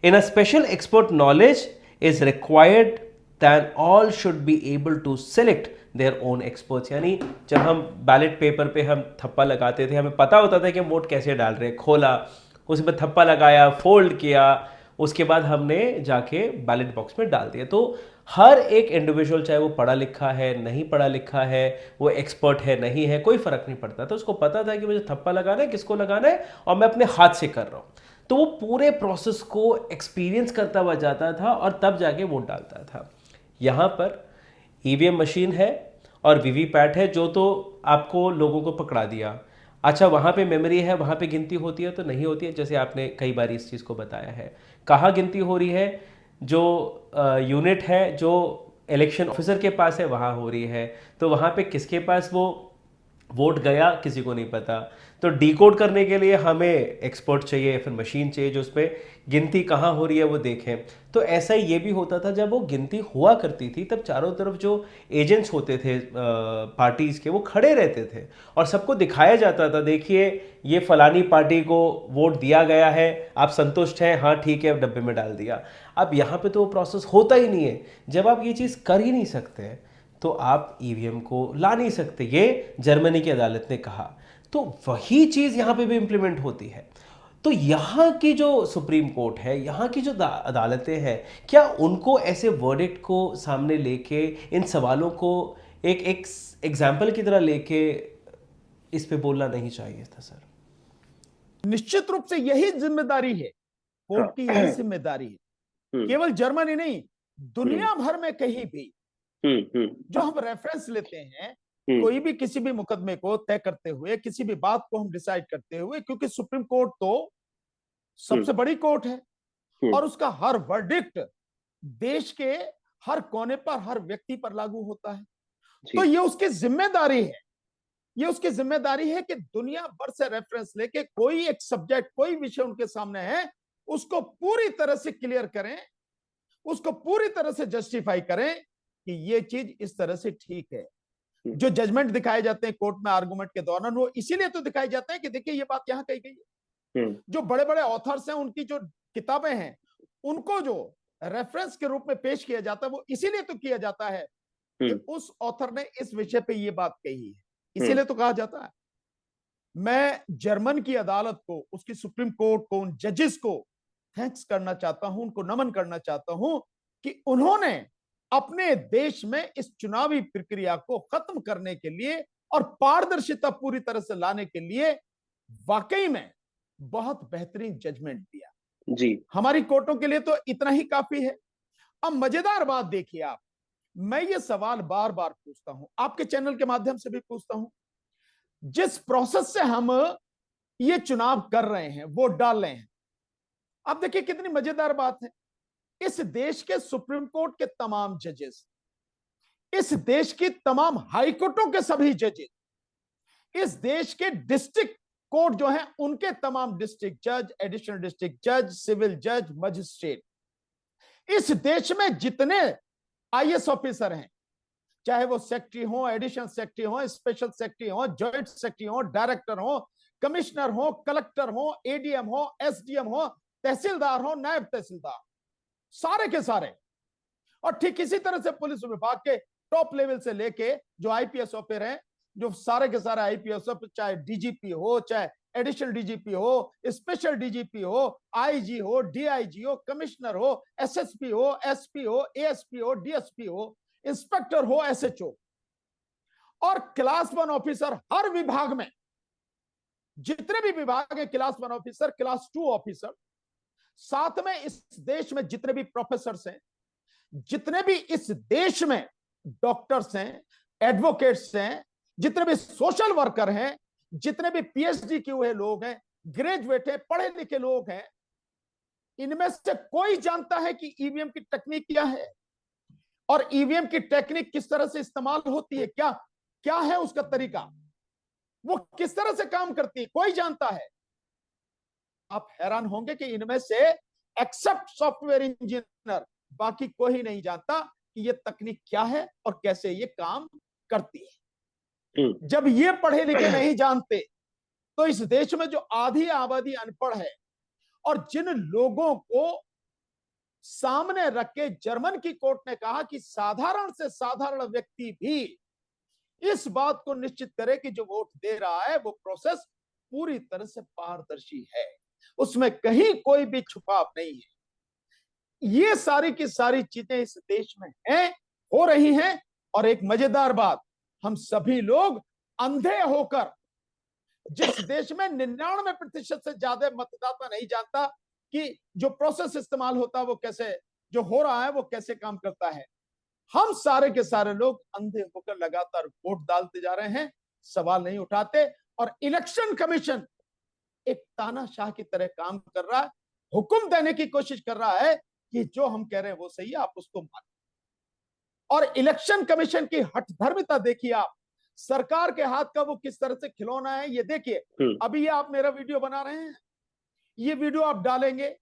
in a special expert knowledge is required than all should be able to select their own experts. यानी जब हम ballot paper पे हम थप्पा लगाते थे, हमें पता होता था कि हम वोट कैसे डाल रहे हैं। खोला, उसमें थप्पा लगाया, फोल्ड किया, उसके बाद हमने जाके बैलेट बॉक्स में डाल दिया। तो हर एक इंडिविजुअल, चाहे वो पढ़ा लिखा है नहीं पढ़ा लिखा है, वो एक्सपर्ट है नहीं है, कोई फर्क नहीं पड़ता। तो उसको पता था कि मुझे थप्पा लगाना है, किसको लगाना है, और मैं अपने हाथ से कर रहा हूँ। तो वो पूरे प्रोसेस को एक्सपीरियंस करता हुआ जाता था और तब जाके वोट डालता था। यहाँ पर ईवीएम मशीन है और वीवीपैट है, जो तो आपको लोगों को पकड़ा दिया। अच्छा, वहाँ पे मेमोरी है, वहाँ पे गिनती होती है तो नहीं होती है, जैसे आपने कई बार इस चीज़ को बताया है। कहाँ गिनती हो रही है? जो यूनिट है जो इलेक्शन ऑफिसर के पास है वहाँ हो रही है। तो वहाँ पे किसके पास वो वोट गया किसी को नहीं पता। तो डिकोड करने के लिए हमें एक्सपर्ट चाहिए, फिर मशीन चाहिए जो उस पर गिनती कहाँ हो रही है वो देखें। तो ऐसा ही ये भी होता था, जब वो गिनती हुआ करती थी तब चारों तरफ जो एजेंट्स होते थे पार्टीज़ के, वो खड़े रहते थे और सबको दिखाया जाता था, देखिए ये फलानी पार्टी को वोट दिया गया है, आप संतुष्ट हैं? हाँ ठीक है, अब डब्बे में डाल दिया। अब यहाँ पे तो वो प्रोसेस होता ही नहीं है। जब आप ये चीज़ कर ही नहीं सकते तो आप ईवीएम को ला नहीं सकते, ये जर्मनी की अदालत ने कहा। तो वही चीज़ यहाँ पे भी इम्प्लीमेंट होती है। तो यहाँ की जो सुप्रीम कोर्ट है, यहाँ की जो अदालतें हैं, क्या उनको ऐसे वर्डिक्ट को सामने लेके, इन सवालों को एक एग्जाम्पल की तरह लेके इस पे बोलना नहीं चाहिए था सर? निश्चित रूप से यही जिम्मेदारी है, कोर्ट की यही जिम्मेदारी है। केवल जर्मनी नहीं, दुनिया भर में कहीं भी जो हम रेफरेंस लेते हैं, कोई भी किसी भी मुकदमे को तय करते हुए, किसी भी बात को हम डिसाइड करते हुए, क्योंकि सुप्रीम कोर्ट तो सबसे बड़ी कोर्ट है और उसका हर वर्डिक्ट देश के हर कोने पर, हर व्यक्ति पर लागू होता है। तो ये उसकी जिम्मेदारी है, ये उसकी जिम्मेदारी है कि दुनिया भर से रेफरेंस लेके कोई एक सब्जेक्ट, कोई विषय उनके सामने है, उसको पूरी तरह से क्लियर करें, उसको पूरी तरह से जस्टिफाई करें कि ये चीज इस तरह से ठीक है। जो जजमेंट दिखाए जाते हैं कोर्ट में आर्गुमेंट के दौरान, वो इसीलिए तो दिखाए जाते हैं कि देखिए ये बात यहां कही गई है। जो बड़े बड़े ऑथर्स हैं, उनकी जो किताबें हैं, उनको जो रेफरेंस के रूप में पेश किया जाता है, वो इसीलिए तो किया जाता है कि उस ऑथर ने इस विषय पे ये बात कही है, इसीलिए तो कहा जाता है। मैं जर्मन की अदालत को, उसकी सुप्रीम कोर्ट को, उन जजेस को थैंक्स करना चाहता हूं, उनको नमन करना चाहता हूं कि उन्होंने अपने देश में इस चुनावी प्रक्रिया को खत्म करने के लिए और पारदर्शिता पूरी तरह से लाने के लिए वाकई में बहुत बेहतरीन जजमेंट दिया। जी, हमारी कोर्टों के लिए तो इतना ही काफी है। अब मजेदार बात देखिए आप, मैं ये सवाल बार बार पूछता हूं, आपके चैनल के माध्यम से भी पूछता हूं, जिस प्रोसेस से हम ये चुनाव कर रहे हैं, वोट डाल रहे हैं, आप देखिए कितनी मजेदार बात है। इस देश के सुप्रीम कोर्ट के तमाम जजेस, इस देश की तमाम हाई कोर्टों के सभी जजेस, इस देश के डिस्ट्रिक्ट कोर्ट जो हैं उनके तमाम डिस्ट्रिक्ट जज, एडिशनल डिस्ट्रिक्ट जज, सिविल जज, मजिस्ट्रेट, इस देश में जितने आईएएस ऑफिसर हैं, चाहे वो सेक्रेटरी हो, एडिशनल सेक्रेटरी हो, स्पेशल सेक्रेटरी हो, जॉइंट सेक्रेटरी हो, डायरेक्टर हो, कमिश्नर हो, कलेक्टर हो, एडीएम हो, एसडीएम हो, तहसीलदार हो, नायब तहसीलदार, सारे के सारे, और ठीक इसी तरह से पुलिस विभाग के टॉप लेवल से लेके जो आईपीएस ऑफिसर हैं, जो सारे के सारे आईपीएस ऑफिसर, चाहे डीजीपी हो, चाहे एडिशनल डीजीपी हो, स्पेशल डीजीपी हो, आईजी हो, डीआईजी हो, कमिश्नर हो, एसएसपी हो, एसपी हो, एएसपी हो, डीएसपी हो, इंस्पेक्टर हो, एसएचओ, और क्लास 1 ऑफिसर हर विभाग में, जितने भी विभाग है, क्लास 1 ऑफिसर, क्लास 2 ऑफिसर, साथ में इस देश में जितने भी प्रोफेसर हैं, जितने भी इस देश में डॉक्टर्स हैं, एडवोकेट्स हैं, जितने भी सोशल वर्कर हैं, जितने भी पीएचडी किए हुए लोग हैं, ग्रेजुएट हैं, पढ़े लिखे लोग हैं, इनमें से कोई जानता है कि ईवीएम की टेक्निक क्या है और ईवीएम की टेक्निक किस तरह से इस्तेमाल होती है, क्या क्या है उसका तरीका, वो किस तरह से काम करती है, कोई जानता है? आप हैरान होंगे कि इनमें से एक्सेप्ट सॉफ्टवेयर इंजीनियर बाकी कोई नहीं जानता कि ये तकनीक क्या है और कैसे ये काम करती है। जब ये पढ़े लिखे नहीं जानते तो इस देश में जो आधी आबादी अनपढ़ है, और जिन लोगों को सामने रख के जर्मन की कोर्ट ने कहा कि साधारण से साधारण व्यक्ति भी इस बात को निश्चित करे कि जो वोट दे रहा है वो प्रोसेस पूरी तरह से पारदर्शी है, उसमें कहीं कोई भी छुपाव नहीं है। ये सारी की सारी चीजें इस देश में हैं, हो रही हैं, और एक मजेदार बात, हम सभी लोग अंधे होकर, जिस देश में 99% से ज्यादा मतदाता नहीं जानता कि जो प्रोसेस इस्तेमाल होता है वो कैसे, जो हो रहा है वो कैसे काम करता है, हम सारे के सारे लोग अंधे होकर लगातार वोट डालते जा रहे हैं, सवाल नहीं उठाते, और इलेक्शन कमीशन एक तानाशाह की तरह काम कर रहा है, हुक्म देने की कोशिश कर रहा है कि जो हम कह रहे हैं वो सही है, आप उसको मानिए। और इलेक्शन कमीशन की हठधर्मिता देखिए आप, सरकार के हाथ का वो किस तरह से खिलौना है, ये देखिए। अभी ये आप मेरा वीडियो बना रहे हैं, ये वीडियो आप डालेंगे,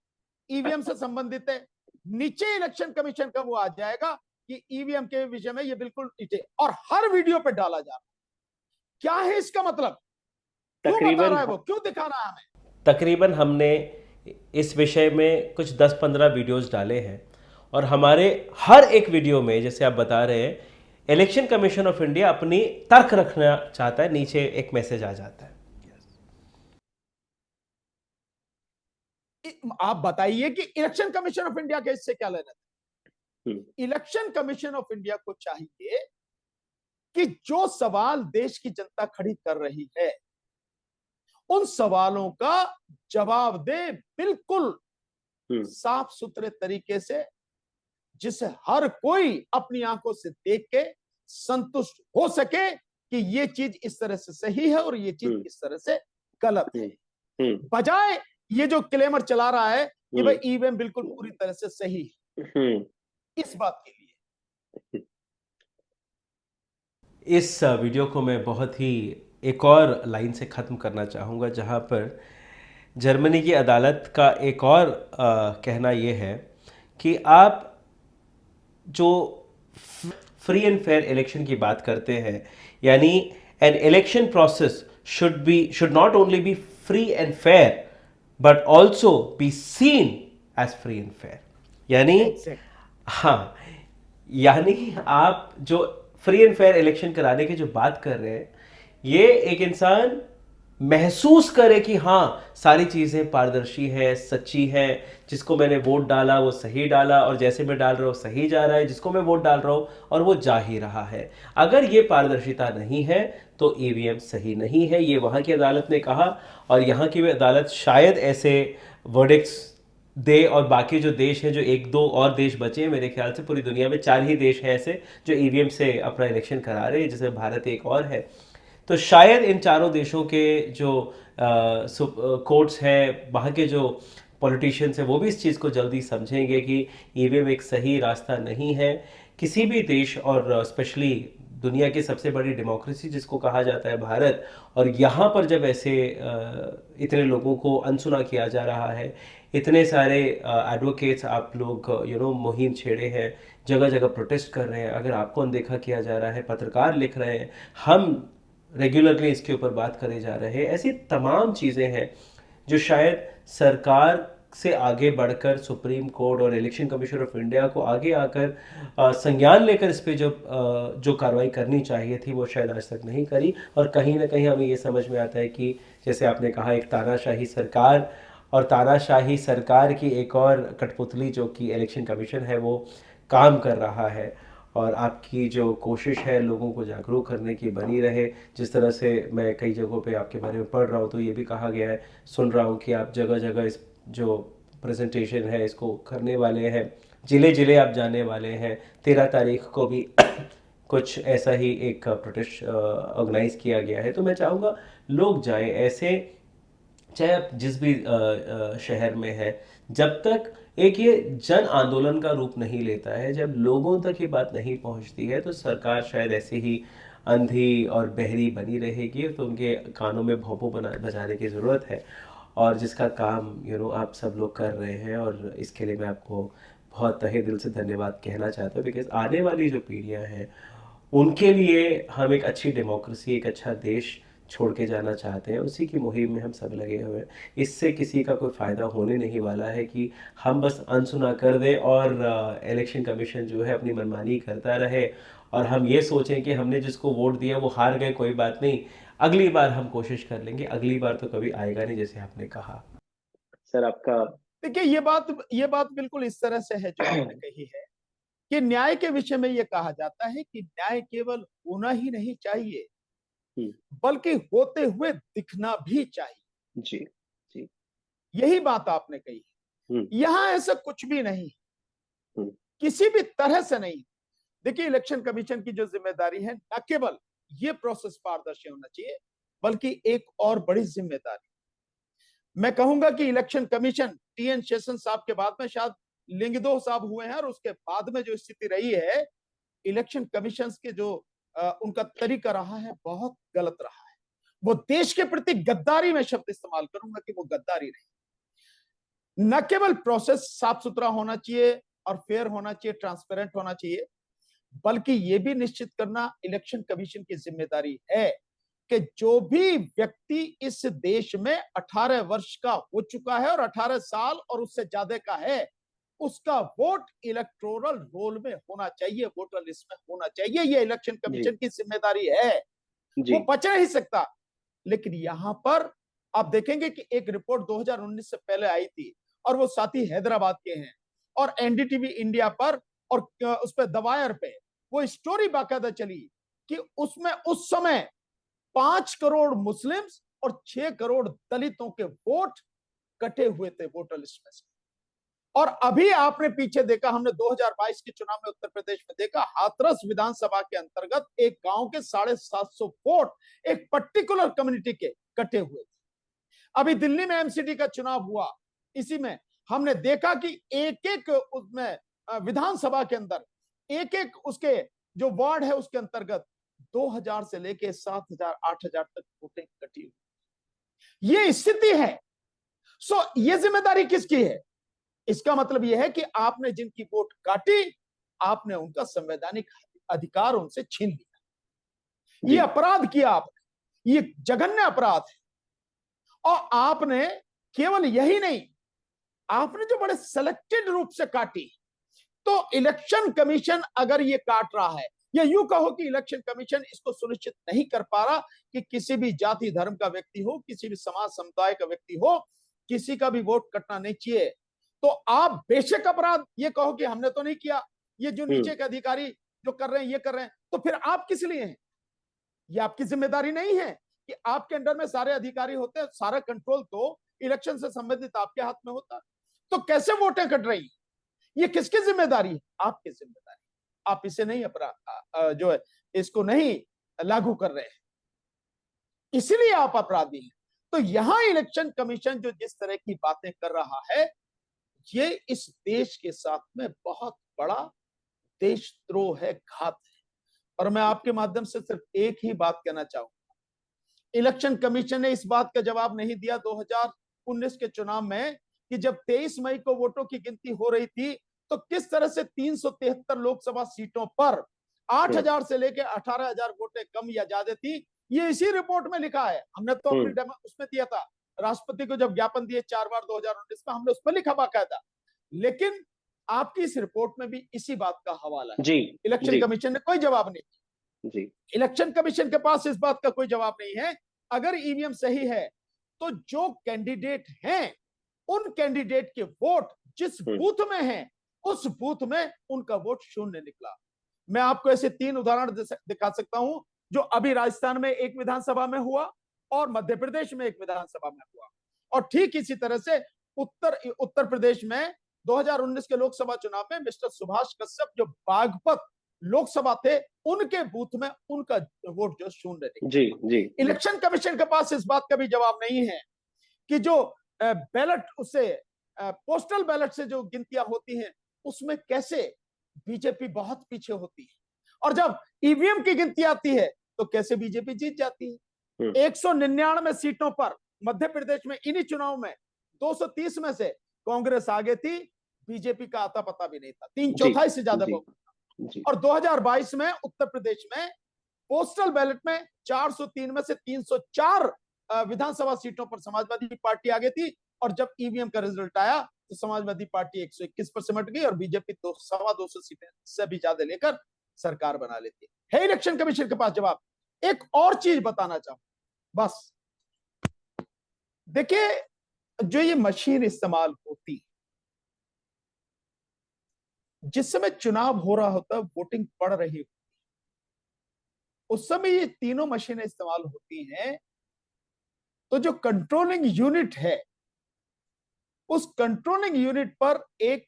ईवीएम से संबंधित है, नीचे इलेक्शन कमीशन का वो आ जाएगा कि ईवीएम के विषय में ये बिल्कुल नीचे, और हर वीडियो पे डाला जा रहा है। क्या है इसका मतलब? क्यों बता रहा है वो, क्यों दिखा रहा है हमें? तकरीबन हमने इस विषय में कुछ 10-15 वीडियोस डाले हैं, और हमारे हर एक वीडियो में, जैसे आप बता रहे हैं, इलेक्शन कमीशन ऑफ इंडिया अपनी तर्क रखना चाहता है, नीचे एक मैसेज आ जाता है। आप बताइए कि इलेक्शन कमीशन ऑफ इंडिया के इससे क्या लेना था? इलेक्शन कमीशन ऑफ इंडिया को चाहिए कि जो सवाल देश की जनता खड़ी कर रही है उन सवालों का जवाब दे, बिल्कुल साफ सुथरे तरीके से, जिसे हर कोई अपनी आंखों से देख के संतुष्ट हो सके कि ये चीज इस तरह से सही है और ये चीज इस तरह से गलत है, बजाय ये जो क्लेमर चला रहा है कि भाई ईवीएम बिल्कुल पूरी तरह से सही है। इस बात के लिए इस वीडियो को मैं बहुत ही एक और लाइन से ख़त्म करना चाहूँगा, जहाँ पर जर्मनी की अदालत का एक और कहना ये है कि आप जो फ्री एंड फेयर इलेक्शन की बात करते हैं, यानी an election process should not only be free and fair but also be seen as free and fair, यानी हाँ, यानी आप जो फ्री एंड फेयर इलेक्शन कराने की जो बात कर रहे हैं, ये एक इंसान महसूस करे कि हाँ सारी चीज़ें पारदर्शी है, सच्ची है, जिसको मैंने वोट डाला वो सही डाला, और जैसे मैं डाल रहा हूँ सही जा रहा है, जिसको मैं वोट डाल रहा हूँ और वो जा ही रहा है। अगर ये पारदर्शिता नहीं है तो ईवीएम सही नहीं है, ये वहाँ की अदालत ने कहा, और यहाँ की अदालत शायद ऐसे वर्डिक्ट्स दे, और बाकी जो देश हैं, जो 1-2 और देश बचे हैं, मेरे ख्याल से पूरी दुनिया में 4 ही देश हैं ऐसे जो ईवीएम से अपना इलेक्शन करा रहे हैं, जिसमें भारत एक और है, तो शायद इन चारों देशों के जो कोर्ट्स हैं, वहाँ के जो पॉलिटिशियंस हैं वो भी इस चीज़ को जल्दी समझेंगे कि ईवीएम एक सही रास्ता नहीं है। किसी भी देश और स्पेशली दुनिया की सबसे बड़ी डेमोक्रेसी जिसको कहा जाता है भारत, और यहाँ पर जब ऐसे इतने लोगों को अनसुना किया जा रहा है, इतने सारे एडवोकेट्स आप लोग मुहिम छेड़े हैं, जगह जगह प्रोटेस्ट कर रहे हैं, अगर आपको अनदेखा किया जा रहा है, पत्रकार लिख रहे हैं, हम रेगुलरली इसके ऊपर बात करे जा रहे हैं, ऐसी तमाम चीज़ें हैं जो शायद सरकार से आगे बढ़कर सुप्रीम कोर्ट और इलेक्शन कमीशन ऑफ इंडिया को आगे आकर संज्ञान लेकर इस पे जो कार्रवाई करनी चाहिए थी वो शायद आज तक नहीं करी। और कहीं ना कहीं हमें ये समझ में आता है कि जैसे आपने कहा, एक तानाशाही सरकार, और तानाशाही सरकार की एक और कठपुतली जो कि इलेक्शन कमीशन है वो काम कर रहा है। और आपकी जो कोशिश है लोगों को जागरूक करने की बनी रहे। जिस तरह से मैं कई जगहों पे आपके बारे में पढ़ रहा हूँ तो ये भी कहा गया है, सुन रहा हूँ कि आप जगह जगह इस जो प्रेजेंटेशन है इसको करने वाले हैं, जिले जिले आप जाने वाले हैं। 13 तारीख को भी कुछ ऐसा ही एक प्रोटेस्ट ऑर्गेनाइज किया गया है। तो मैं चाहूँगा लोग जाएं, ऐसे चाहे आप जिस भी शहर में है, जब तक एक ये जन आंदोलन का रूप नहीं लेता है, जब लोगों तक ये बात नहीं पहुंचती है, तो सरकार शायद ऐसे ही अंधी और बहरी बनी रहेगी। तो उनके कानों में भोंपू बजाने की ज़रूरत है, और जिसका काम आप सब लोग कर रहे हैं। और इसके लिए मैं आपको बहुत तहे दिल से धन्यवाद कहना चाहता हूँ, बिकॉज आने वाली जो पीढ़ियाँ हैं उनके लिए हम एक अच्छी डेमोक्रेसी, एक अच्छा देश छोड़ के जाना चाहते हैं। उसी की मुहिम में हम सब लगे हुए हैं। इससे किसी का कोई फ़ायदा होने नहीं वाला है कि हम बस अनसुना कर दें और इलेक्शन कमीशन जो है अपनी मनमानी करता रहे, और हम ये सोचें कि हमने जिसको वोट दिया वो हार गए, कोई बात नहीं, अगली बार हम कोशिश कर लेंगे। अगली बार तो कभी आएगा नहीं, जैसे आपने कहा। सर आपका देखिए, ये बात बिल्कुल इस तरह से है जो आपने कही है कि न्याय के विषय में ये कहा जाता है कि न्याय केवल होना ही नहीं चाहिए, बल्कि होते हुए दिखना भी चाहिए। जी जी यही बात आपने कही है। यहां ऐसा कुछ भी नहीं, हम्म, किसी भी तरह से नहीं। देखिए, इलेक्शन कमीशन की जो जिम्मेदारी है, न केवल ये प्रोसेस पारदर्शी होना चाहिए, बल्कि एक और बड़ी जिम्मेदारी मैं कहूंगा कि इलेक्शन कमीशन टीएन शेषन साहब के बाद में शायद लिंगदो साहब हुए हैं, और उसके बाद में जो स्थिति रही है, इलेक्शन कमीशन के जो उनका तरीका रहा है बहुत गलत रहा है। वो देश के प्रति गद्दारी, में शब्द इस्तेमाल करूंगा कि वो गद्दारी रही। न केवल प्रोसेस साफ सुथरा होना चाहिए और फेयर होना चाहिए, ट्रांसपेरेंट होना चाहिए, बल्कि ये भी निश्चित करना इलेक्शन कमीशन की जिम्मेदारी है कि जो भी व्यक्ति इस देश में 18 वर्ष का हो चुका है और 18 साल और उससे ज्यादा का है, उसका वोट इलेक्टोरल रोल में होना चाहिए, वोटर लिस्ट में होना चाहिए। ये इलेक्शन कमीशन की जिम्मेदारी है, वो बच नहीं सकता। लेकिन यहां पर आप देखेंगे कि एक रिपोर्ट 2019 से पहले आई थी, और वो साथी हैदराबाद के हैं, और एनडीटीवी इंडिया पर और उस पर दवायर पे वो स्टोरी बाकायदा चली कि उसमें उस समय 5 करोड़ मुस्लिम्स और 6 करोड़ दलितों के वोट कटे हुए थे वोटर लिस्ट में से। और अभी आपने पीछे देखा, हमने 2022 के चुनाव में उत्तर प्रदेश में देखा, हाथरस विधानसभा के अंतर्गत एक गांव के 750 वोट एक पर्टिकुलर कम्युनिटी के कटे हुए थे। अभी दिल्ली में एमसीडी का चुनाव हुआ, इसी में हमने देखा कि एक एक उसमें विधानसभा के अंदर एक एक उसके जो वार्ड है उसके अंतर्गत 2000 से लेके 7000 8000 तक वोटें कटी हुई। ये स्थिति है। सो ये जिम्मेदारी किसकी है? इसका मतलब यह है कि आपने जिनकी वोट काटी, आपने उनका संवैधानिक अधिकार उनसे छीन लिया। ये अपराध किया आपने, ये जघन्य अपराध है। और आपने केवल यही नहीं, आपने जो बड़े सिलेक्टेड रूप से काटी, तो इलेक्शन कमीशन अगर ये काट रहा है, या यूं कहो कि इलेक्शन कमीशन इसको सुनिश्चित नहीं कर पा रहा कि किसी भी जाति धर्म का व्यक्ति हो, किसी भी समाज समुदाय का व्यक्ति हो, किसी का भी वोट कटना नहीं चाहिए, तो आप बेशक अपराध ये कहो कि हमने तो नहीं किया, ये जो नीचे के अधिकारी जो कर रहे हैं ये कर रहे हैं, तो फिर आप किस लिए हैं? ये आपकी जिम्मेदारी नहीं है कि आपके अंडर में सारे अधिकारी होते हैं, सारा कंट्रोल तो इलेक्शन से संबंधित आपके हाथ में होता। तो कैसे वोटें कट रही? ये किसकी जिम्मेदारी है? आपकी जिम्मेदारी। आप इसे नहीं अपराध जो है इसको नहीं लागू कर रहे हैं, इसलिए आप अपराधी हैं। तो यहां इलेक्शन कमीशन जो जिस तरह की बातें कर रहा है, ये इस देश के साथ में बहुत बड़ा देशद्रोह है, घात है। और मैं आपके माध्यम से सिर्फ एक ही बात कहना चाहूंगा, इलेक्शन कमीशन ने इस बात का जवाब नहीं दिया 2019 के चुनाव में कि जब 23 मई को वोटों की गिनती हो रही थी तो किस तरह से 373 लोकसभा सीटों पर 8,000 से लेकर 18,000 वोटें कम या ज्यादा थी। ये इसी रिपोर्ट में लिखा है, हमने तो अपनी उसमें दिया था, राष्ट्रपति को जब ज्ञापन दिए 4 बार 2019 में, हमने उस पर लिखा बाकायदा। लेकिन आपकी इस रिपोर्ट में भी इसी बात का हवाला है। जी, इलेक्शन कमीशन ने कोई जवाब नहीं दिया। जी, इलेक्शन कमीशन के पास इस बात का कोई जवाब नहीं है। अगर ईवीएम सही है तो जो कैंडिडेट हैं उन कैंडिडेट के वोट जिस बूथ में हैं उस बूथ में उनका वोट शून्य निकला। मैं आपको ऐसे 3 उदाहरण दिखा सकता हूं जो अभी राजस्थान में एक विधानसभा में हुआ और मध्य प्रदेश में एक विधानसभा में हुआ, और ठीक इसी तरह से उत्तर प्रदेश में 2019 के लोकसभा चुनाव में मिस्टर सुभाष कश्यप जो बागपत लोकसभा थे उनके बूथ में उनका वोट जो शून्य निकला। जी, जी। इलेक्शन कमीशन के पास इस बात का भी जवाब नहीं है कि जो बैलेट उससे पोस्टल बैलेट से जो गिनतियां होती हैं उसमें कैसे बीजेपी बहुत पीछे होती है, और जब ईवीएम की गिनती आती है तो कैसे बीजेपी जीत जाती है। 199 सीटों पर मध्य प्रदेश में इन्हीं चुनाव में 230 में से कांग्रेस आगे थी, बीजेपी का आता पता भी नहीं था, 3/4 से ज्यादा बहुमत। और 2022 में उत्तर प्रदेश में पोस्टल बैलेट में 403 में से 304 विधानसभा सीटों पर समाजवादी पार्टी आगे थी, और जब ईवीएम का रिजल्ट आया तो समाजवादी पार्टी 121 पर सिमट गई और बीजेपी 200 सीटें से भी ज्यादा लेकर सरकार बना लेती है। इलेक्शन कमीशन के पास जवाब। एक और चीज बताना चाहूं बस, देखिए जो ये मशीन इस्तेमाल होती, जिस समय चुनाव हो रहा होता है, वोटिंग पड़ रही होती, उस समय ये तीनों मशीनें इस्तेमाल होती हैं, तो जो कंट्रोलिंग यूनिट है उस कंट्रोलिंग यूनिट पर एक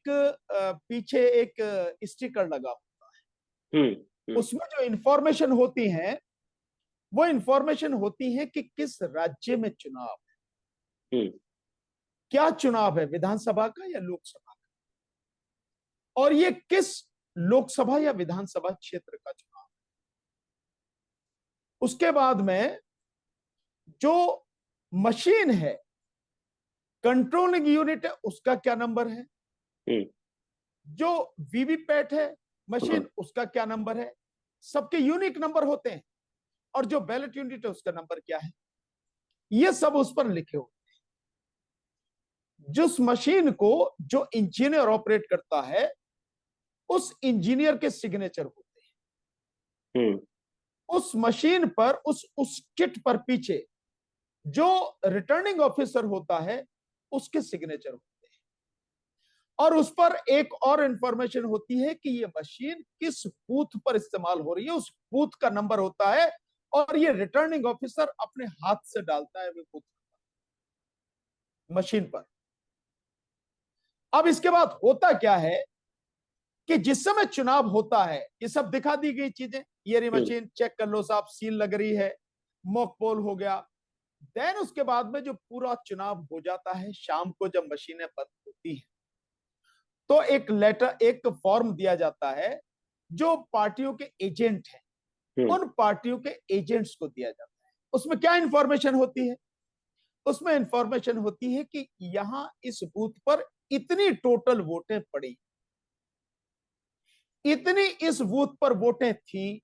पीछे एक स्टिकर लगा होता है। उसमें जो इंफॉर्मेशन होती है वो इंफॉर्मेशन होती है कि किस राज्य में चुनाव है, क्या चुनाव है, विधानसभा का या लोकसभा का, और ये किस लोकसभा या विधानसभा क्षेत्र का चुनाव है। उसके बाद में जो मशीन है, कंट्रोलिंग यूनिट है, उसका क्या नंबर है, जो वीवीपैट है मशीन उसका क्या नंबर है, सबके यूनिक नंबर होते हैं, और जो बैलेट यूनिट है उसका नंबर क्या है, ये सब उस पर लिखे होते हैं। जिस मशीन को जो इंजीनियर ऑपरेट करता है उस इंजीनियर के सिग्नेचर होते हैं। उस मशीन पर उस किट पर पीछे जो रिटर्निंग ऑफिसर होता है उसके सिग्नेचर होते हैं, और उस पर एक और इंफॉर्मेशन होती है कि ये मशीन किस बूथ पर इस्तेमाल हो रही है, उस बूथ का नंबर होता है, और ये रिटर्निंग ऑफिसर अपने हाथ से डालता है वो बूथ मशीन पर। अब इसके बाद होता क्या है कि जिस समय चुनाव होता है ये सब दिखा दी गई चीजें, ये मशीन चेक कर लो साहब, सील लग रही है, मॉक पोल हो गया। देन उसके बाद में जो पूरा चुनाव हो जाता है, शाम को जब मशीनें बंद होती हैं तो एक लेटर, एक फॉर्म दिया जाता है जो पार्टियों के एजेंट हैं उन पार्टियों के एजेंट्स को दिया जाता है। उसमें क्या इंफॉर्मेशन होती है, उसमें इंफॉर्मेशन होती है कि यहां इस बूथ पर इतनी टोटल वोटें पड़ी, इतनी इस बूथ पर वोटें थी,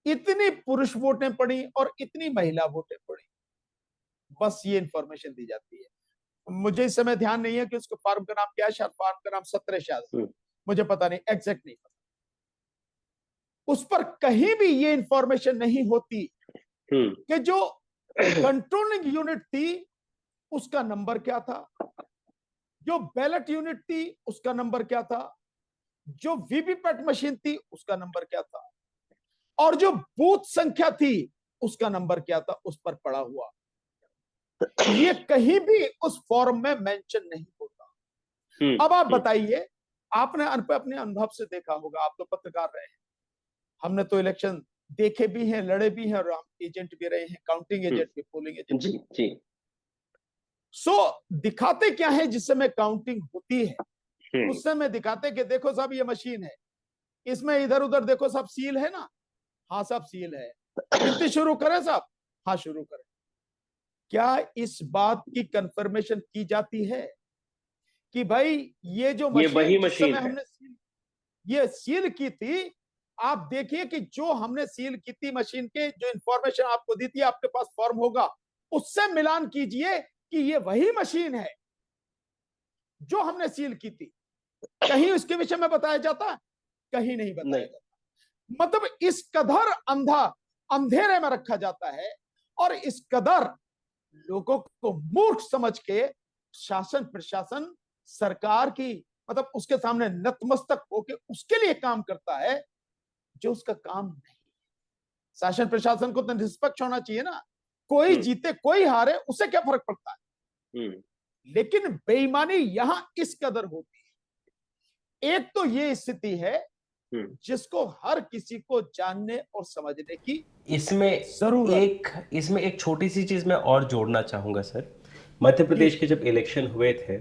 इतनी पुरुष वोटें पड़ी और इतनी महिला वोटें पड़ी। बस ये इंफॉर्मेशन दी जाती है। मुझे इस समय ध्यान नहीं है कि उसको फार्म का नाम क्या है, शायद फार्म का नाम 17 शायद, मुझे पता नहीं, एग्जैक्ट नहीं पता। उस पर कहीं भी ये इंफॉर्मेशन नहीं होती कि जो कंट्रोलिंग यूनिट थी उसका नंबर क्या था, जो बैलेट यूनिट थी उसका नंबर क्या था, जो वीवीपैट मशीन थी उसका नंबर क्या था, और जो बूथ संख्या थी उसका नंबर क्या था उस पर पड़ा हुआ। ये कहीं भी उस फॉर्म में मेंशन नहीं होता। अब आप बताइए, आपने अपने अनुभव से देखा होगा, आप तो पत्रकार रहे हैं, हमने तो इलेक्शन देखे भी हैं, लड़े भी हैं, और हम एजेंट भी रहे हैं, काउंटिंग एजेंट भी, पोलिंग एजेंट। जी, जी। दिखाते क्या है जिस समय काउंटिंग होती है, हम्म, उस समय दिखाते कि देखो साहब ये मशीन है, इसमें इधर उधर देखो सब सील है ना, हाँ सब सील है, गिनती शुरू करें साहब, हाँ शुरू करें। क्या इस बात की कंफर्मेशन की जाती है कि भाई ये जो ये वही मशीन जिस मशीन समय है। हमने ये सील की थी, आप देखिए कि जो हमने सील की थी मशीन के जो इंफॉर्मेशन आपको दी थी, आपके पास फॉर्म होगा, उससे मिलान कीजिए कि ये वही मशीन है जो हमने सील की थी। कहीं उसके विषय में बताया जाता, कहीं नहीं बताया नहीं। जाता। मतलब इस कदर अंधेरे में रखा जाता है और इस कदर लोगों को मूर्ख समझ के शासन प्रशासन सरकार की मतलब उसके सामने नतमस्तक होके उसके लिए काम करता है जो उसका काम नहीं। शासन प्रशासन को तो निष्पक्ष होना चाहिए ना, कोई हम्म, जीते कोई हारे उससे क्या फर्क पड़ता है, हम्म, लेकिन बेईमानी यहां इस कदर होती है। एक तो ये स्थिति है हम्म। जिसको हर किसी को जानने और समझने की इसमें जरूरत। इसमें एक छोटी सी चीज़ मैं और जोड़ना चाहूँगा सर। मध्य जी प्रदेश के जब इलेक्शन हुए थे,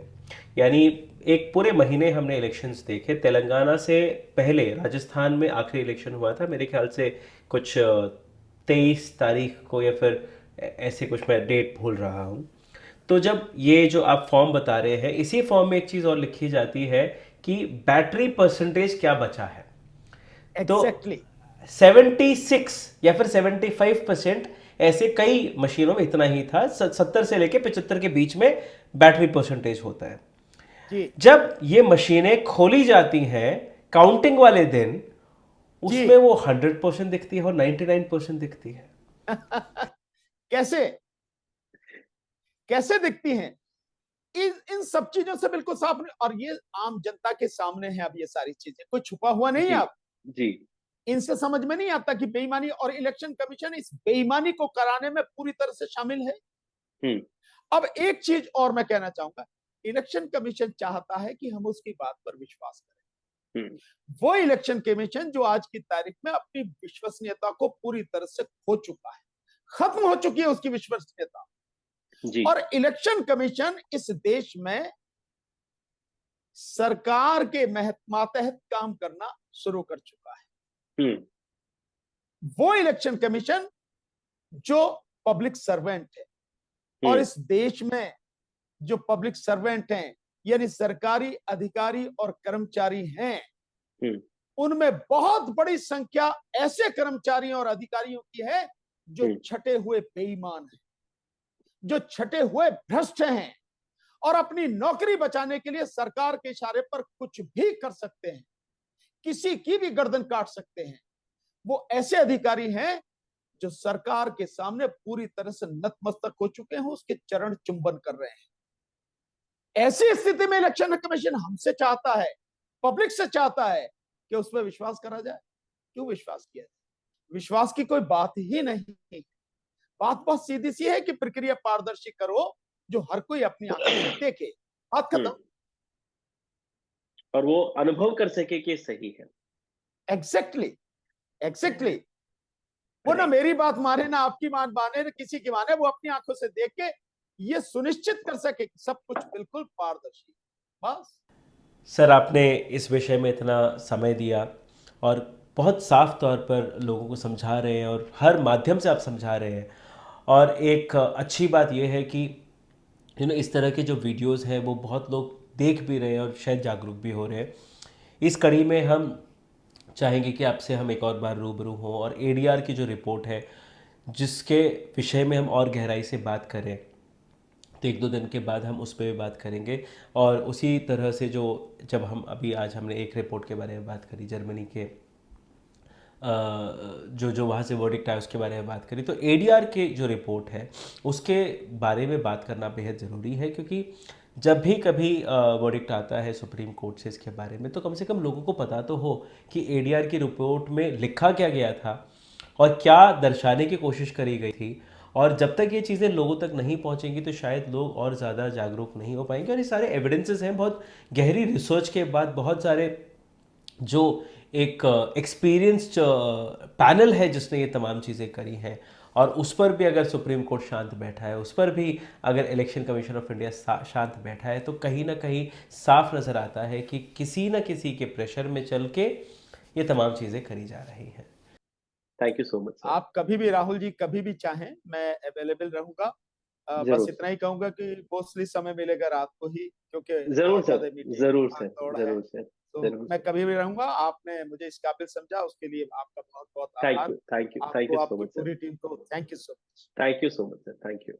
यानी एक पूरे महीने हमने इलेक्शंस देखे। तेलंगाना से पहले राजस्थान में आखिरी इलेक्शन हुआ था मेरे ख्याल से, कुछ 23 तारीख को, या फिर ऐसे कुछ, मैं डेट भूल रहा हूँ। तो जब ये जो आप फॉर्म बता रहे हैं, इसी फॉर्म में एक चीज़ और लिखी जाती है कि बैटरी परसेंटेज क्या बचा है। तो एग्जैक्टली 76 या फिर 75% ऐसे कई मशीनों में इतना ही था, 70 से लेके 75 के बीच में बैटरी परसेंटेज होता है। जी जब ये मशीनें खोली जाती हैं काउंटिंग वाले दिन, जी उसमें वो 100% दिखती है और 99% दिखती है। कैसे कैसे दिखती हैं, इन सब चीजों से बिल्कुल साफ नहीं, और ये आम जनता के सामने है। अब ये सारी चीजें कोई छुपा हुआ नहीं है। जी, अब जी। इनसे समझ में नहीं आता कि बेईमानी, और इलेक्शन कमीशन इस बेईमानी को कराने में पूरी तरह से शामिल है। हम्म, अब एक चीज और मैं कहना चाहूंगा, इलेक्शन कमीशन चाहता है कि हम उसकी बात पर विश्वास करें। हम्म। वो इलेक्शन कमीशन जो आज की तारीख में अपनी विश्वसनीयता को पूरी तरह से खो चुका है, खत्म हो चुकी है उसकी विश्वसनीयता। जी। और इलेक्शन कमीशन इस देश में सरकार के मातहत काम करना शुरू कर चुका है। हम्म, वो इलेक्शन कमीशन जो पब्लिक सर्वेंट है, और हम्म, इस देश में जो पब्लिक सर्वेंट हैं यानी सरकारी अधिकारी और कर्मचारी हैं, हम्म, उनमें बहुत बड़ी संख्या ऐसे कर्मचारियों और अधिकारियों की है जो हम्म, छटे हुए बेईमान हैं, जो छटे हुए भ्रष्ट हैं और अपनी नौकरी बचाने के लिए सरकार के इशारे पर कुछ भी कर सकते हैं, किसी की भी गर्दन काट सकते हैं। वो ऐसे अधिकारी हैं जो सरकार के सामने पूरी तरह से नतमस्तक हो चुके हैं, उसके चरण चुंबन कर रहे हैं। ऐसी स्थिति में इलेक्शन कमीशन हमसे चाहता है, पब्लिक से चाहता है कि उस पर विश्वास करा जाए। क्यों विश्वास किया जाए? विश्वास की कोई बात ही नहीं। बात बहुत सीधी सी है कि प्रक्रिया पारदर्शी करो, जो हर कोई अपनी आंखों से देखे, बात हम्म। खत्म। और वो अनुभव कर सके कि सही है। Exactly exactly. वो ना राइट। मेरी बात माने ना आपकी बात माने ना किसी की माने, वो अपनी आंखों से देख के ये सुनिश्चित कर सके कि सब कुछ बिल्कुल पारदर्शी। बस सर, आपने इस विषय में इतना समय दिया और बहुत साफ तौर पर लोगों को समझा रहे हैं, और हर माध्यम से आप समझा रहे हैं। और एक अच्छी बात यह है कि इस तरह के जो वीडियोस हैं वो बहुत लोग देख भी रहे हैं और शायद जागरूक भी हो रहे हैं। इस कड़ी में हम चाहेंगे कि आपसे हम एक और बार रूबरू हों और एडीआर की जो रिपोर्ट है जिसके विषय में हम और गहराई से बात करें, तो एक दो दिन के बाद हम उस पर भी बात करेंगे। और उसी तरह से जो, जब हम अभी आज हमने एक रिपोर्ट के बारे में बात करी, जर्मनी के जो जो वहाँ से वर्डिक्ट आया उसके बारे में बात करी, तो एडीआर के जो रिपोर्ट है उसके बारे में बात करना बेहद ज़रूरी है। क्योंकि जब भी कभी वर्डिक्ट आता है सुप्रीम कोर्ट से इसके बारे में, तो कम से कम लोगों को पता तो हो कि एडीआर की रिपोर्ट में लिखा क्या गया था और क्या दर्शाने की कोशिश करी गई थी। और जब तक ये चीज़ें लोगों तक नहीं पहुंचेंगी तो शायद लोग और ज़्यादा जागरूक नहीं हो पाएंगे। और ये सारे एविडेंसेस हैं, बहुत गहरी रिसर्च के बाद, बहुत सारे जो एक एक्सपीरियंस्ड पैनल है जिसने ये तमाम चीज़ें करी हैं, और उस पर भी अगर सुप्रीम कोर्ट शांत बैठा है, उस पर भी अगर इलेक्शन कमीशन ऑफ इंडिया शांत बैठा है, तो कहीं ना कहीं साफ नज़र आता है कि किसी न किसी के प्रेशर में चल के ये तमाम चीज़ें करी जा रही हैं। Thank you so much sir. आप कभी भी राहुल जी कभी भी चाहें मैं अवेलेबल रहूंगा। बस जरूर इतना ही कहूंगा कि मोस्टली समय मिलेगा रात को ही, क्योंकि जरूर बहुत सर, ज्यादा मीटिंग जरूर भाग सर, दौड़ है। जरूर सर, तो जरूर मैं सर। कभी भी रहूंगा। आपने मुझे इस काबिल समझा, उसके लिए आपका बहुत बहुत थैंक आभार। यू, थैंक यू, थैंक आपको, यू सो आपकी मच सर। पूरी टीम को thank you so much. Thank you so much sir, thank you.